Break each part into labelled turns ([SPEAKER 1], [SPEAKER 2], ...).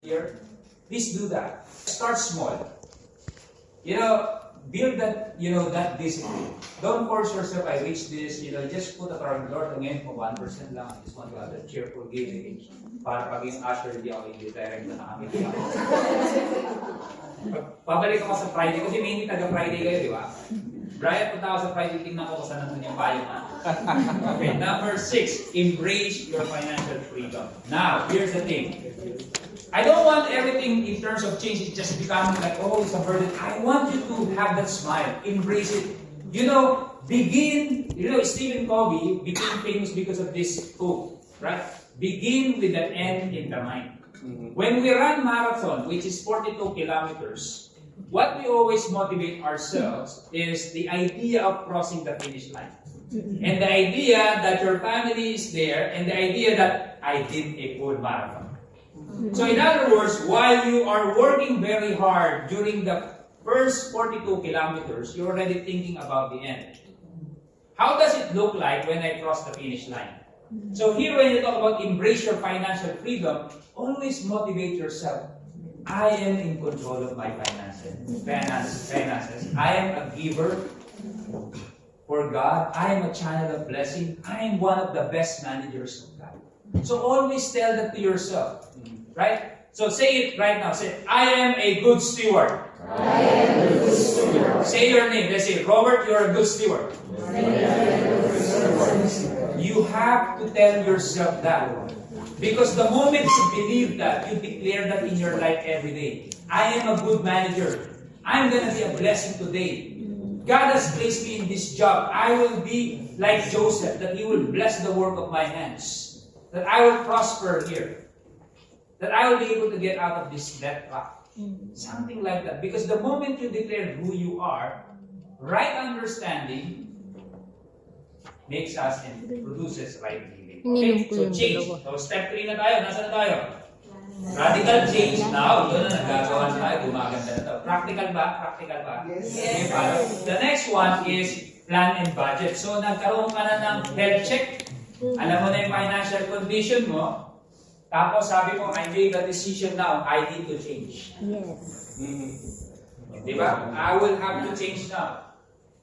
[SPEAKER 1] Here, please do that. Start small. Build that, that discipline. Don't force yourself, I reach this, just put a target, Lord, ngayon po 1% lang, I just want to have that cheerful giving. Para pag yung usher, hindi ako direct na namin. Pabalik ako sa Friday, kasi mainly taga-Friday kayo, di ba? Brian, punta ako sa Friday, tingnan ko kung saan nandun yung payo na. Okay, number 6, embrace your financial freedom. Now, here's the thing. I don't want everything in terms of change just becoming like, oh, it's a burden. I want you to have that smile. Embrace it. Stephen Covey became famous because of this quote, right? Begin with the end in the mind. When we run marathon, which is 42 kilometers, what we always motivate ourselves is the idea of crossing the finish line. And the idea that your family is there, and the idea that I did a full marathon. So in other words, while you are working very hard during the first 42 kilometers, you're already thinking about the end. How does it look like when I cross the finish line? So here when you talk about embrace your financial freedom, always motivate yourself. I am in control of my finances. I am a giver for God. I am a channel of blessing. I am one of the best managers of God. So always tell that to yourself. Right? So say it right now. Say, I am a good steward.
[SPEAKER 2] I am a good steward.
[SPEAKER 1] Say your name. Let's say, Robert, you're a good steward. You have to tell yourself that. Because the moment you believe that, you declare that in your life every day. I am a good manager. I'm going to be a blessing today. God has placed me in this job. I will be like Joseph, that He will bless the work of my hands. That I will prosper here. That I will be able to get out of this debt trap. Something like that. Because the moment you declare who you are, right understanding makes us and produces right living. Okay? So change. So step 3 na tayo. Nasaan na tayo? Radical change. Now, ito na nagagawa na tayo. Gumaganda na tayo. Practical ba? Practical ba?
[SPEAKER 2] Yes.
[SPEAKER 1] Okay, the next one is plan and budget. So nagkaroon ka na ng health check. Alam mo na yung financial condition mo. Tapos sabi mo, I made a decision now, I need to change.
[SPEAKER 3] Yes.
[SPEAKER 1] Diba? I will have to change now.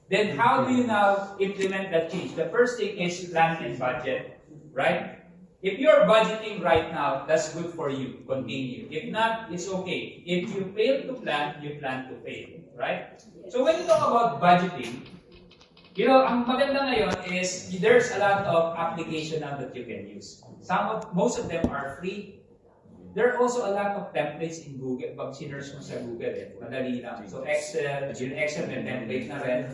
[SPEAKER 1] Then how do you now implement that change? The first thing is plan and budget, right? If you're budgeting right now, that's good for you. Continue. If not, it's okay. If you fail to plan, you plan to fail, right? So when you talk about budgeting, ang maganda ngayon is there's a lot of application now that you can use. Most of them are free. There are also a lot of templates in Google. Pag sinerge mo sa Google, madali lang. So Excel may template na rin.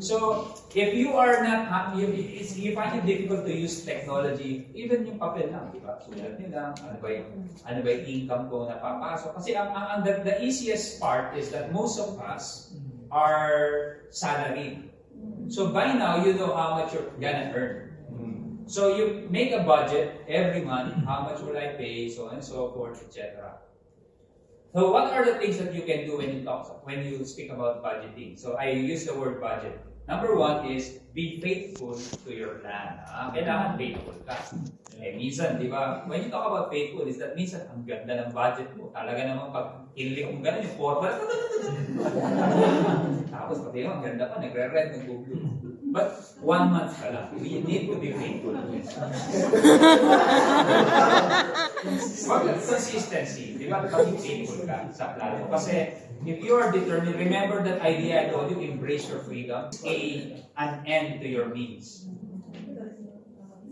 [SPEAKER 1] So if you are not happy, you find it difficult to use technology, even yung papel lang, di ba? Sulat nyo lang, ano ba yung income ko na papasok? Kasi the easiest part is that most of us are salaried. So by now, you know how much you're gonna earn. So you make a budget every month, how much will I pay, so on and so forth, etc. So what are the things that you can do when you speak about budgeting? So I use the word budget. Number 1 is be faithful to your plan. Kailangan faithful ka. Minsan, di ba, when you talk about faithful, is that minsan ang ganda ng budget mo. Talaga naman pag inlik mo gano'n, yung forward. Tapos pati ang ganda pa, nagre-red, nag-blue. But 1 month ka lang. We need to be faithful. Consistency. Di ba? Paging faithful ka sa plano. Kasi if you are determined, remember that idea I told you, embrace your freedom. An end to your means.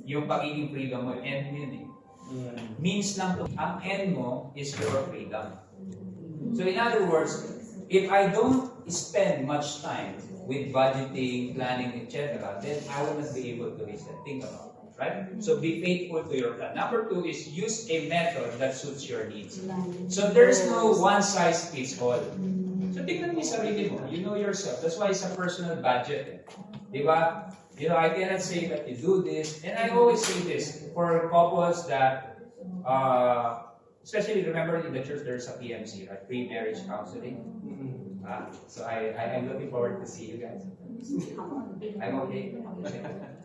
[SPEAKER 1] Yung pagiging freedom mo, end mo yun eh. Means lang to. Ang end mo is your freedom. So in other words, if I don't spend much time with budgeting, planning, etc., then I will not be able to reach that. Think about it, right? So be faithful to your plan. Number 2 is use a method that suits your needs. So there's no one size fits all. So tingnan mo yung sarili mo. You know yourself. That's why it's a personal budget. Di ba? I cannot say that you do this. And I always say this for couples that, especially remember in the church there's a PMC, right? Pre-marriage counseling. So I'm looking forward to see you guys. I'm okay.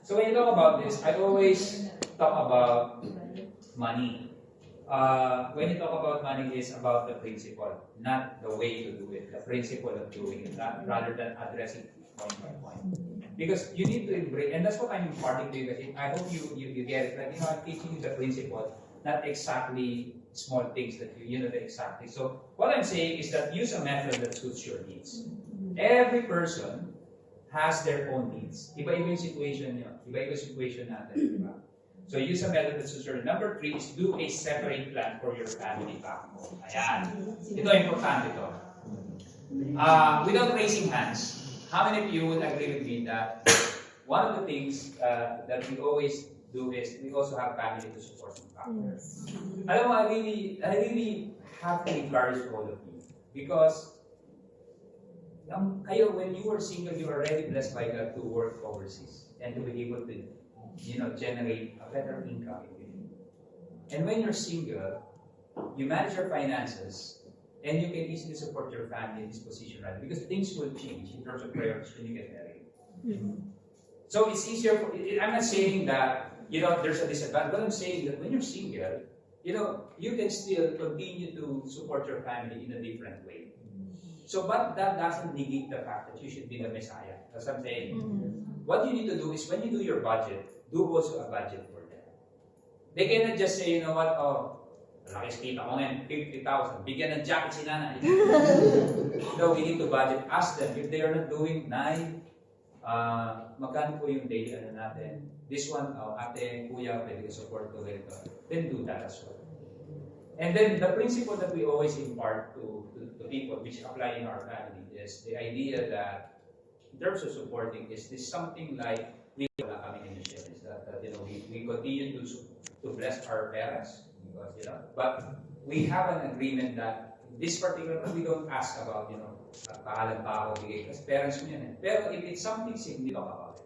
[SPEAKER 1] So when you talk about this, I always talk about money. when you talk about money, is about the principle, not the way to do it, the principle of doing it, rather than addressing point by point. Because you need to embrace, and that's what I'm imparting to you guys. I hope you get it. Like, I'm teaching you the principle, not exactly small things that you know the exactly. So what I'm saying is that use a method that suits your needs. Every person has their own needs. Iba-iba yung situation nyo. Iba-iba yung situation natin. Diba? So use a method that suits your needs. Number 3 is do a separate plan for your family backbone. Ayan. Ito, importante ito. Without raising hands, how many of you would agree with me that one of the things that we always do is we also have family to support the family? Alam mo, I really have to encourage all of you because kayo, when you were single, you were already blessed by God to work overseas and to be able to, generate a better income. And when you're single, you manage your finances, and you can easily support your family in this position, right? Because things will change in terms of priorities when you get married. So it's easier. I'm not saying that there's a disadvantage, but I'm saying that when you're single, you can still continue to support your family in a different way. So, but that doesn't negate the fact that you should be the Messiah. That's what I'm saying. What you need to do is when you do your budget, do also a budget for them. They cannot just say, you know what, malaki kita ko ngayon, 50,000. Bigyan ng jacket si nanay. No, we need to budget. Ask them, if they are not doing, Nay, magkano po yung daily natin? This one, ate, kuya, pwede ka support ko ganito. Then do that as well. And then the principle that we always impart to people, which apply in our family, is the idea that in terms of supporting, is this something like we continue to bless our parents. But we have an agreement that this particular, we don't ask about, pahalan pa ako bigay kasi parents mo yan. Pero if it's something significant about it,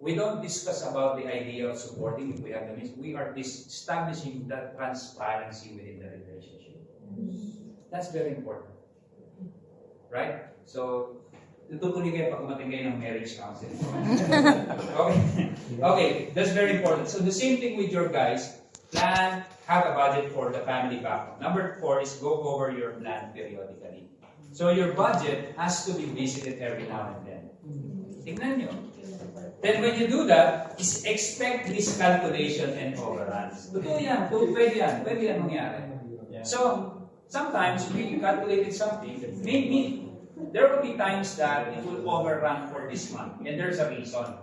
[SPEAKER 1] we don't discuss about the idea of supporting if we have the means. We are establishing that transparency within the relationship. That's very important. Right? So, tutuloy kayo pag umating kayo ng marriage counseling. Okay, that's very important. So the same thing with your guys. Plan, have a budget for the family backbone. Number 4 is go over your plan periodically. So your budget has to be visited every now and then. Tingnan nyo. Then when you do that, is expect miscalculation and overruns. Totoo yan. Pwede yan mangyari. So, sometimes we calculated something, maybe there will be times that it will overrun for this month, and there's a reason.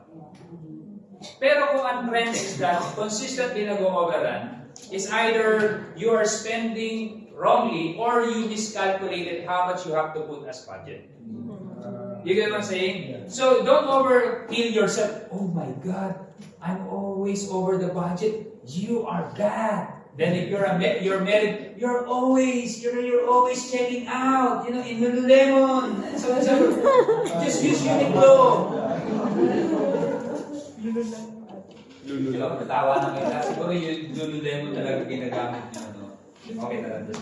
[SPEAKER 1] Pero kung ang trend is that consistently nag-overrun, is either you are spending wrongly or you miscalculated how much you have to put as budget. You get what I'm saying? So don't overkill yourself. Oh my God, I'm always over the budget. You are bad. Then if you're married, you're always checking out, in Lululemon. So just use Uniqlo. Lululemon. Tawa na kita. Siguro yung Lululemon talaga ginagamit niya. Okay, talaga.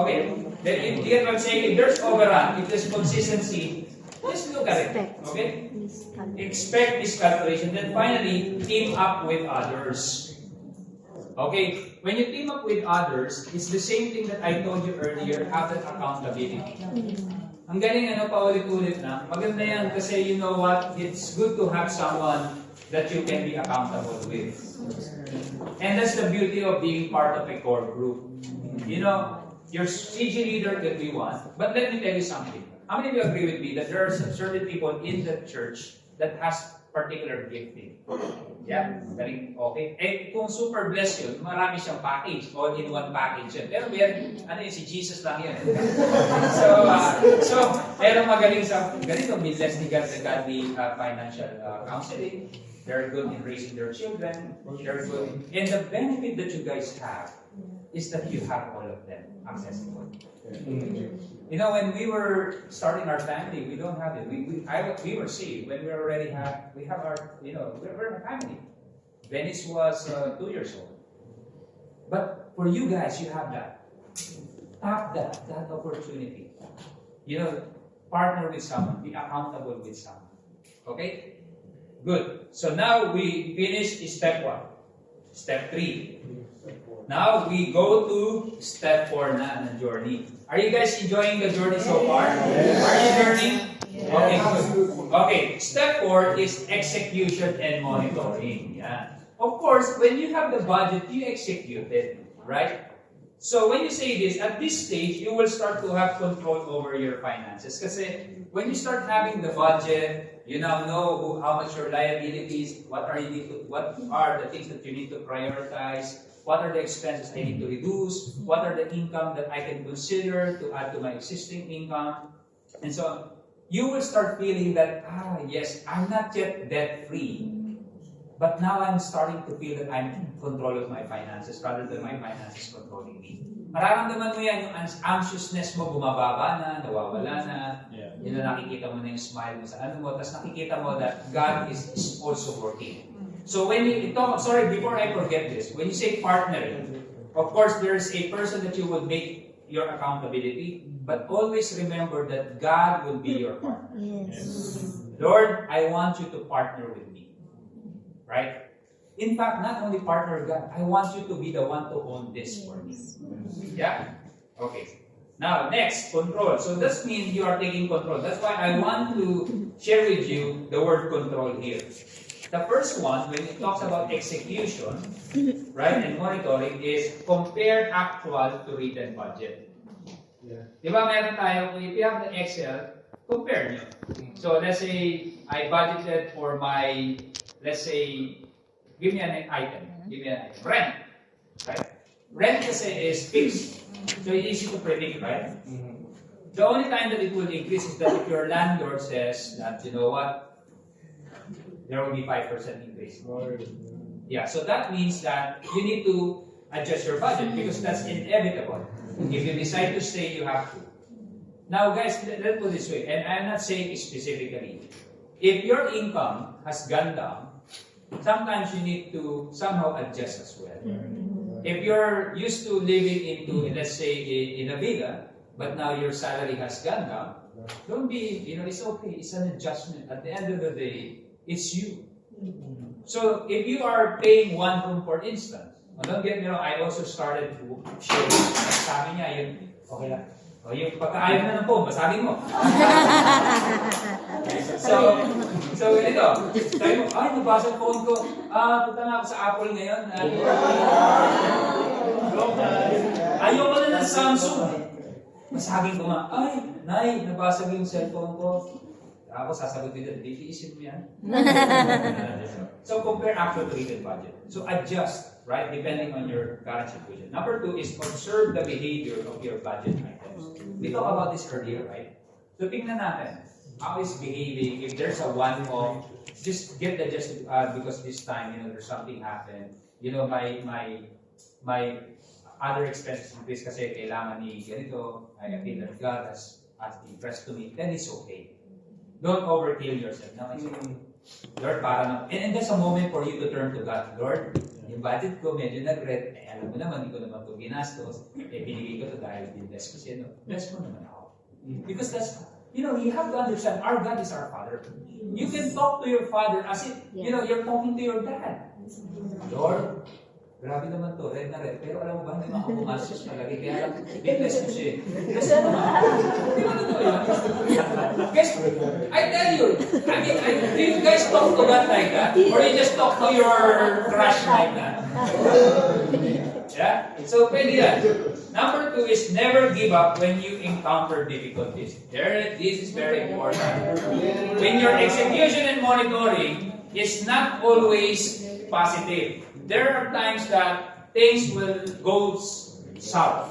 [SPEAKER 1] Okay. Then if you get what I'm saying, if there's overrun, if there's consistency, just look at it. Okay? Expect miscalculation. Then finally, team up with others. Okay, when you team up with others, it's the same thing that I told you earlier, have that accountability. Ang galing paulit-ulit na. Maganda yan kasi you know what, it's good to have someone that you can be accountable with. And that's the beauty of being part of a core group. Your CG leader can be one, but let me tell you something. How many of you agree with me that there are certain people in the church that has particular gifting? Yeah, galing, okay. Kung super blessed yun, marami siyang package, all-in-one package yun. Pero si Jesus lang yun. Pero magaling sa, ganito, may blessed ni God sa godly financial counseling. They're good in raising their children. They're good. And the benefit that you guys have is that you have all of them accessible. When we were starting our family, we don't have it. We were saved when we have our, we're a family. Venice was 2 years old. But for you guys, you have that. Tap that opportunity. Partner with someone, be accountable with someone. Okay? Good. So now we finished step 1. Step 3. Now we go to step 4 na ng journey. Are you guys enjoying the journey so far? Are you learning? Okay, good. Okay, step 4 is execution and monitoring. Yeah. Of course, when you have the budget, you execute it, right? So when you say this, at this stage, you will start to have control over your finances. Kasi when you start having the budget, you now know how much your liabilities, what are the things that you need to prioritize, what are the expenses I need to reduce, what are the income that I can consider to add to my existing income, and so on. You will start feeling that, yes, I'm not yet debt-free, but now I'm starting to feel that I'm in control of my finances rather than my finances controlling me. Mararamdaman mo yan, yung anxiousness mo bumababa na, nawawala na, yun na nakikita mo na yung smile mo sa ano mo, tapos nakikita mo that God is also working. So when you talk, sorry, before I forget this, when you say partnering, of course there's a person that you would make your accountability, but always remember that God will be your partner.
[SPEAKER 3] Yes.
[SPEAKER 1] Lord, I want you to partner with me. Right? In fact, not only partner with God, I want you to be the one to own this for me. Yeah? Okay. Now, next, control. So this means you are taking control. That's why I want to share with you the word control here. The first one, when it talks about execution, right, and monitoring, is compare actual to written budget. Diba meron tayo, if you have the Excel, compare nyo. So let's say, I budgeted for my, let's say, give me an item. Rent. Right? Rent kasi is fixed. So it's easy to predict, right? The only time that it will increase is that if your landlord says that, you know what, there will be 5% increase. Yeah, so that means that you need to adjust your budget because that's inevitable. If you decide to stay, you have to. Now guys, let's put it this way, and I'm not saying specifically. If your income has gone down, sometimes you need to somehow adjust as well. If you're used to living into, let's say, in a villa, but now your salary has gone down, don't be, it's okay. It's an adjustment. At the end of the day, it's you. So if you are paying one room, for instance, don't get me wrong, I also started to share. Sabi niya, yun, okay lang. O yung pagkaayaw na ng phone, basagin mo. So ganito. Sabi mo, nabasa ang phone ko. Punta na ako sa Apple ngayon. Ayoko na ng Samsung. Basagin ko nga, Nay, nabasag yung cellphone ko. Ako sasagutin din, iisip mo yan. So compare actual to written budget. So adjust, right, depending on your current situation. Number 2 is observe the behavior of your budget items. We talked about this earlier, right? So tingnan natin, how is behaving, if there's a one-off, just get adjusted because this time, there's something happened. My other expenses increase kasi kailangan ni ganito, I feel that God has impressed to me, then it's okay. Don't overkill yourself. No, Lord, and that's a moment for you to turn to God. Lord, yung budget ko medyo nag-red, alam mo naman, hindi ko naman ito ginastos, binigay ko ito dahil bless ko siya. Bless mo naman ako. Because that's, you have to understand, our God is our Father. You can talk to your Father as if, you're talking to your dad. Lord, grabe naman to, red na red. Pero alam mo ba, may mga kumasos palagi. Kaya lang, bless mo siya. Kasi ano ba? Hindi ba totoo yun? Guys, I tell you, do you guys talk to God like that? Or you just talk to your crush like that? Yeah? So, pwede yan. Number 2 is never give up when you encounter difficulties. This is very important. When your execution and monitoring is not always positive. There are times that things will go south,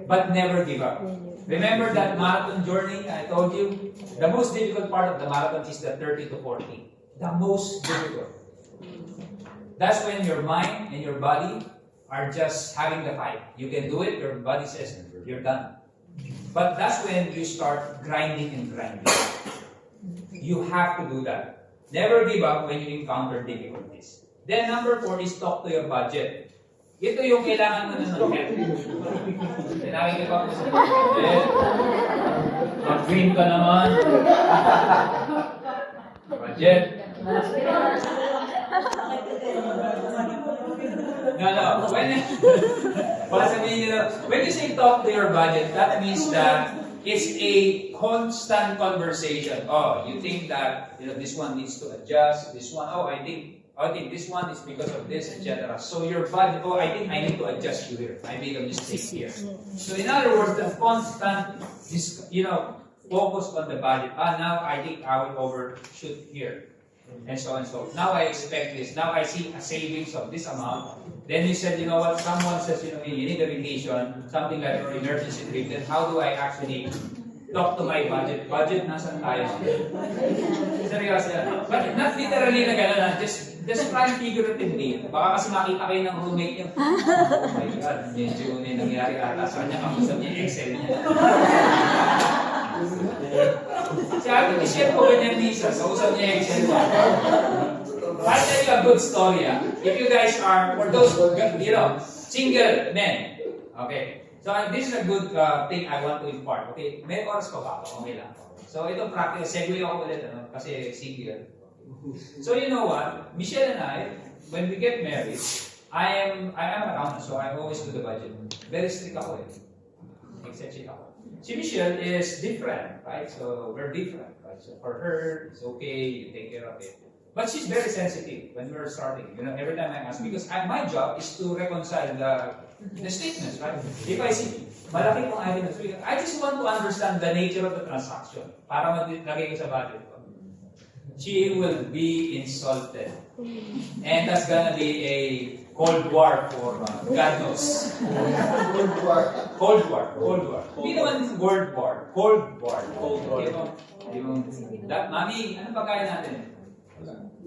[SPEAKER 1] but never give up. Remember that marathon journey I told you? The most difficult part of the marathon is the 30 to 40. The most difficult. That's when your mind and your body are just having the fight. You can do it, your body says, you're done. But that's when you start grinding and grinding. You have to do that. Never give up when you encounter difficulties. Then number 4 is talk to your budget. Ito yung kailangan mo na ng help. Nakikita ko sa budget. Mag-dream ka naman. Budget. No. When you say talk to your budget, that means that it's a constant conversation. Oh, you think that this one needs to adjust. This one, I think this one is because of this, etc. So your budget, I think I need to adjust you here. I made a mistake here. So in other words, the constant, focus on the budget. Now I think I will overshoot here. And so on and so. Now I expect this. Now I see a savings of this amount. Then you said, you know what, someone says, you need a vacation, something like an emergency trip. Then how do I actually talk to my budget? Budget, nasan tayo? Seryoso yan. But not literally na gano'n, just try figuratively. Baka kasi makita kayo ng roommate niyo. Oh my God, medyo nangyari ata sa kanya, kamusap niya yung Excel niya. Si Ate Michelle po ganyan minsan, kausap niya yung Excel niya. I'll tell you a good story. If you guys are, for those, single men, okay? So this is a good thing I want to impart. Okay, may oras pa ba ako? Okay lang. So ito practice, segue ako ulit, kasi single. So you know what? Michelle and I, when we get married, I am an accountant, so I always do the budget. Very strict ako eh. Exception ako. Si Michelle is different, right? So we're different, right? So for her, it's okay, you take care of it. But she's very sensitive when we're starting. Every time I ask, because my job is to reconcile the statements, right? If I see malaki kong item, I just want to understand the nature of the transaction para maglagay ko sa budget ko. She will be insulted. And that's gonna be a Cold War for God knows. Cold War. Hindi naman World War. Cold War. Mami, ano ba kaya natin?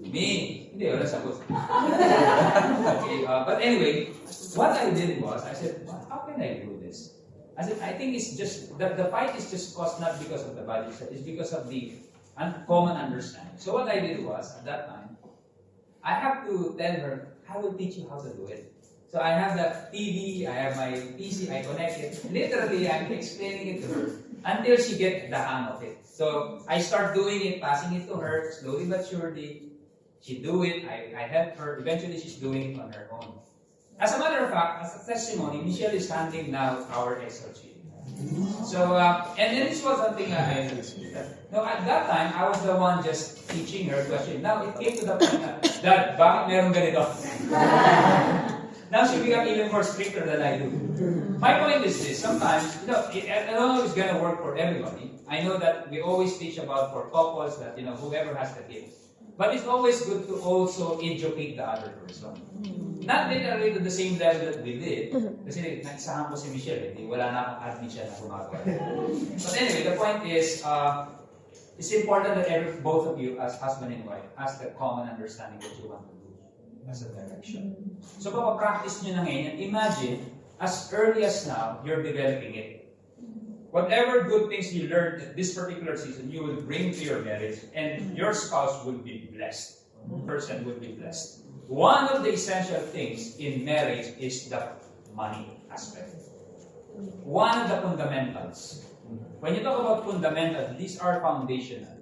[SPEAKER 1] Me? Hindi, wala sagot. Okay, but anyway, what I did was, I said, how can I do this? I said, I think it's just, the fight is just caused not because of the budget, it's because of the common understanding. So what I did was, at that time, I have to tell her, I will teach you how to do it. So I have the TV, I have my PC, I connect it. Literally, I'm explaining it to her until she gets the hang of it. So I start doing it, passing it to her, slowly but surely. She do it, I help her. Eventually, she's doing it on her own. As a matter of fact, as a testimony, Michelle is handling now our Excel sheet. So, and then this was something at that time, I was the one just teaching her question. Now, it came to the point na, Dad, bakit meron ganito? Now she became even more stricter than I do. My point is this, sometimes, I don't know if it's going to work for everybody. I know that we always teach about for couples that, whoever has the kids. But it's always good to also educate the other person. Not literally to the same level that we did. Kasi nagsahan ko si Michelle, wala na akong admin siya na gumagawa. But anyway, the point is, it's important that both of you, as husband and wife, has the common understanding what you want to do as a direction. So, papapractice nyo na ngayon, and imagine, as early as now, you're developing it. Whatever good things you learned in this particular season, you will bring to your marriage, and your spouse will be blessed. Person will be blessed. One of the essential things in marriage is the money aspect. One of the fundamentals. When you talk about fundamentals, these are foundational.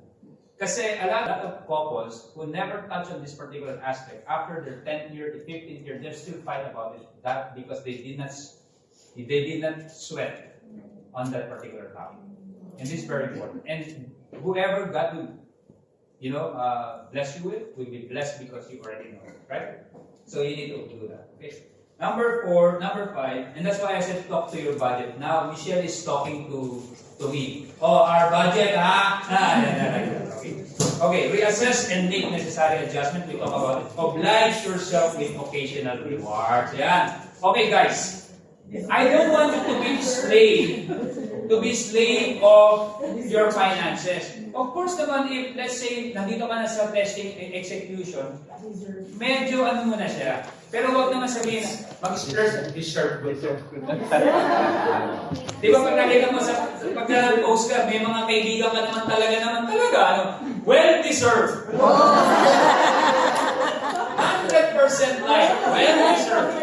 [SPEAKER 1] Kasi a lot of couples who never touch on this particular aspect, after their 10th year to 15th year, they still fight about it. That because they did not sweat on that particular topic. And this is very important. And whoever God will, bless you with, will be blessed because you already know it, right? So you need to do that. Okay. Number 5, and that's why I said talk to your budget. Now Michelle is talking to me. Oh, our budget, Okay, reassess and make necessary adjustment. We talk about it. Oblige yourself with occasional rewards. Yeah. Okay, guys. I don't want you to be slave of your finances. Of course naman, if let's say, nandito ka na sa testing and execution, medyo muna siya. Pero huwag naman sabihin, mag-deserve ko ito. Di ba pag nakita mo pag post ka, may mga kaibigan ka naman talaga, well-deserved. 100% like, well deserved.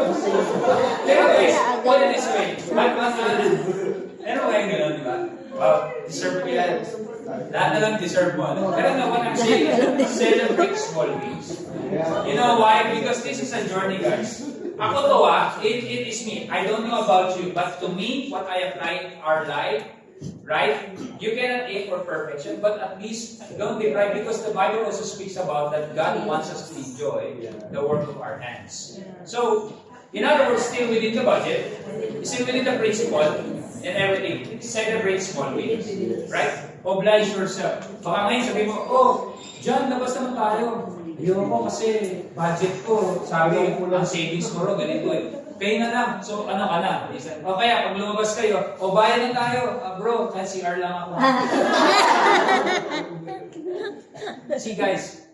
[SPEAKER 1] Anyway, put it this way. Anyway, gano'n, di ba? Well, deserve ko yan. Lahat na lang deserve mo. Pero no, what I'm saying is, celebrate small wins. You know why? Because this is a journey, guys. Ako to it is me. I don't know about you, but to me, what I apply in our life, right? You cannot aim for perfection, but at least don't deprive, because the Bible also speaks about that God wants us to enjoy the work of our hands. So, in other words, still within the budget, still within the principle, and everything. Celebrate small wins. Right? Oblige yourself. Baka ngayon sabi mo, oh, John, labas naman tayo. Ayoko kasi budget ko, sabi ko ang savings ko ro, ganito eh. Kayo na lang. So, ano ka na? O kaya, pag lumabas kayo, o bayad na tayo. Bro, kahit CR lang ako. See guys,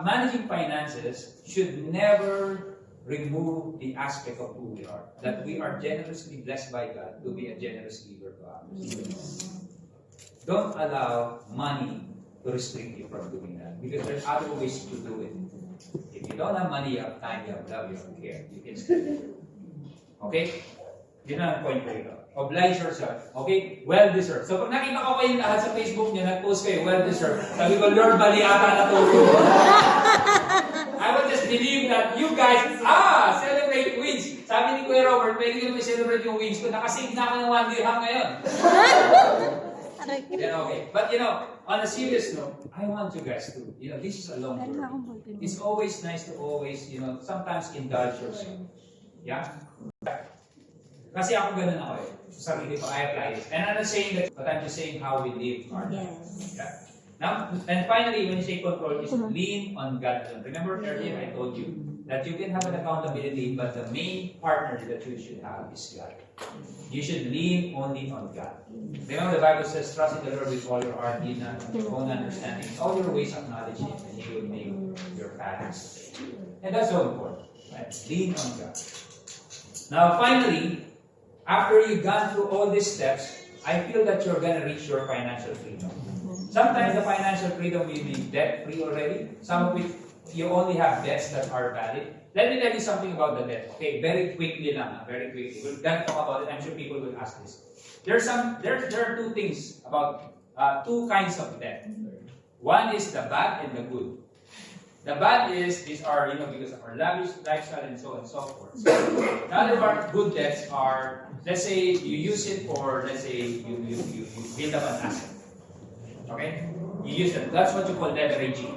[SPEAKER 1] managing finances should never remove the aspect of who we are. That we are generously blessed by God to be a generous giver to others. Don't allow money to restrict you from doing that, because there's other ways to do it. If you don't have money, you have time, you have love, you have care, you can spend it. Okay? Yun ang point ko ito. Oblige yourself. Okay? Well-deserved. So pag nakita ko kayo lahat sa Facebook niyo, nag-post kayo, well-deserved. Sabi ko, Lord, bali ata na to. I will just believe that you guys, celebrate wins. Sabi ni Kuya Robert, pwede ko celebrate yung wins ko. Nakasave na ako ng 1 dirham ngayon. Then okay. But on a serious note, I want you guys to, this is a long journey. It's always nice to always, sometimes indulge yourself. Yeah? Kasi ako ganun ako eh. Sa sarili ko, I apply it. And I'm not saying that, but I'm just saying how we live our lives. Yeah? Now, and finally, when you say control, is lean on God. Remember earlier I told you that you can have an accountability, but the main partner that you should have is God. You should lean only on God. Remember the Bible says, trust in the Lord with all your heart, lean not on your own understanding. All your ways acknowledge Him, and He will make your paths straight. And that's so important. Right? Lean on God. Now, finally, after you've gone through all these steps, I feel that you're going to reach your financial freedom. Sometimes the financial freedom will be debt-free already. Some of it, you only have debts that are valid. Let me tell you something about the debt. Okay, very quickly lang, very quickly. We're going to talk about it. I'm sure people will ask this. There are two things about, two kinds of debt. One is the bad and the good. The bad these are, because of our lavish lifestyle and so on and so forth. So, the other part, good debts are, let's say you use it for, let's say you build up an asset. Okay? You use it. That's what you call leveraging.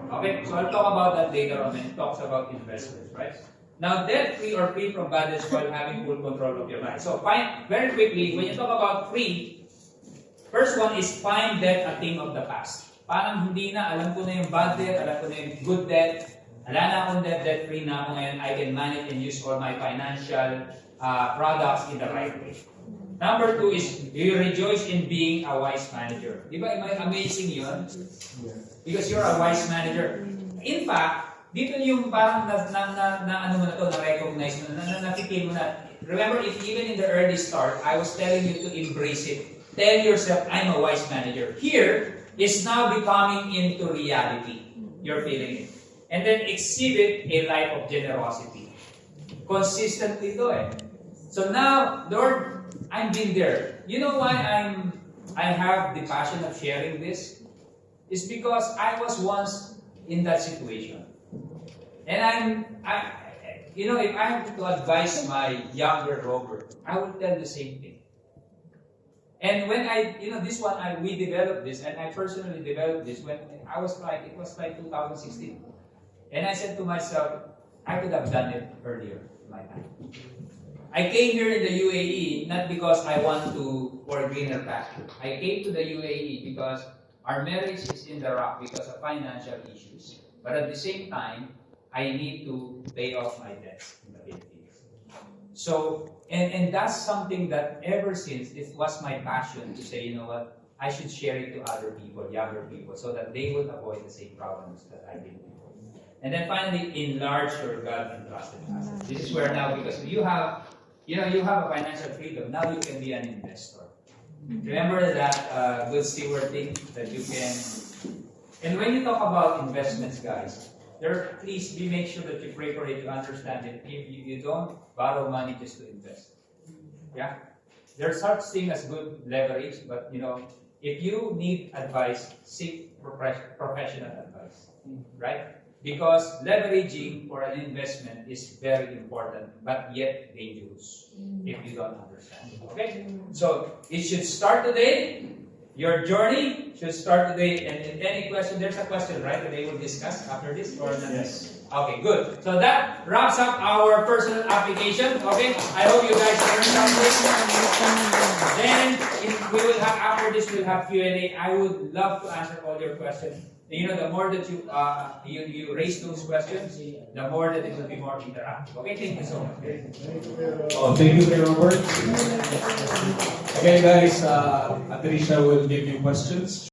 [SPEAKER 1] Okay? So I'll talk about that later on when it talks about investments, right? Now, debt-free or free from bad debts while having full control of your life. So, very quickly, when you talk about free, first one is find debt a thing of the past. Parang hindi na, alam ko na yung bad debt, alam ko na yung good debt, wala na akong debt-free na ako ngayon, I can manage and use all my financial products in the right way. Number two is, you rejoice in being a wise manager. Di ba amazing yun? Because you're a wise manager. In fact, dito yung parang na-recognize mo, na-feel mo na. Remember, even in the early start, I was telling you to embrace it. Tell yourself, I'm a wise manager. Here, is now becoming into reality. You're feeling it. And then exhibit a life of generosity. Consistently do it. So now, Lord, I'm being there. You know why I have the passion of sharing this? It's because I was once in that situation. And if I have to advise my younger Robert, I will tell the same thing. And when we developed this, and I personally developed this when it was like 2016. And I said to myself, I could have done it earlier in my time. I came here in the UAE not because I want to for a greener pasture. I came to the UAE because our marriage is in the rock because of financial issues. But at the same time, I need to pay off my debts in the Philippines. So, and that's something that ever since, it was my passion to say, you know what, I should share it to other people, younger people, so that they would avoid the same problems that I did before. And then finally, enlarge your God entrusted assets. This is where now, because you have a financial freedom, now you can be an investor. Remember that good steward thing that you can. And when you talk about investments, guys, please make sure that you pray for it, you understand it. If you don't borrow money just to invest. Yeah? There's such thing as good leverage, but if you need advice, seek professional advice. Right? Because leveraging for an investment is very important, but yet dangerous if you don't understand. Okay? So it should start today. Your journey should start today. And if any question, there's a question, right, that they will discuss after this? Or
[SPEAKER 3] Yes.
[SPEAKER 1] Okay, good. So that wraps up our personal application. Okay? I hope you guys learned something. Then we will have, after this, we'll have Q&A. I would love to answer all your questions. The more that you raise those questions, the more that it will be more interactive. Okay, thank you so much.
[SPEAKER 3] Oh, thank you, Robert. Okay, guys, Patricia will give you questions.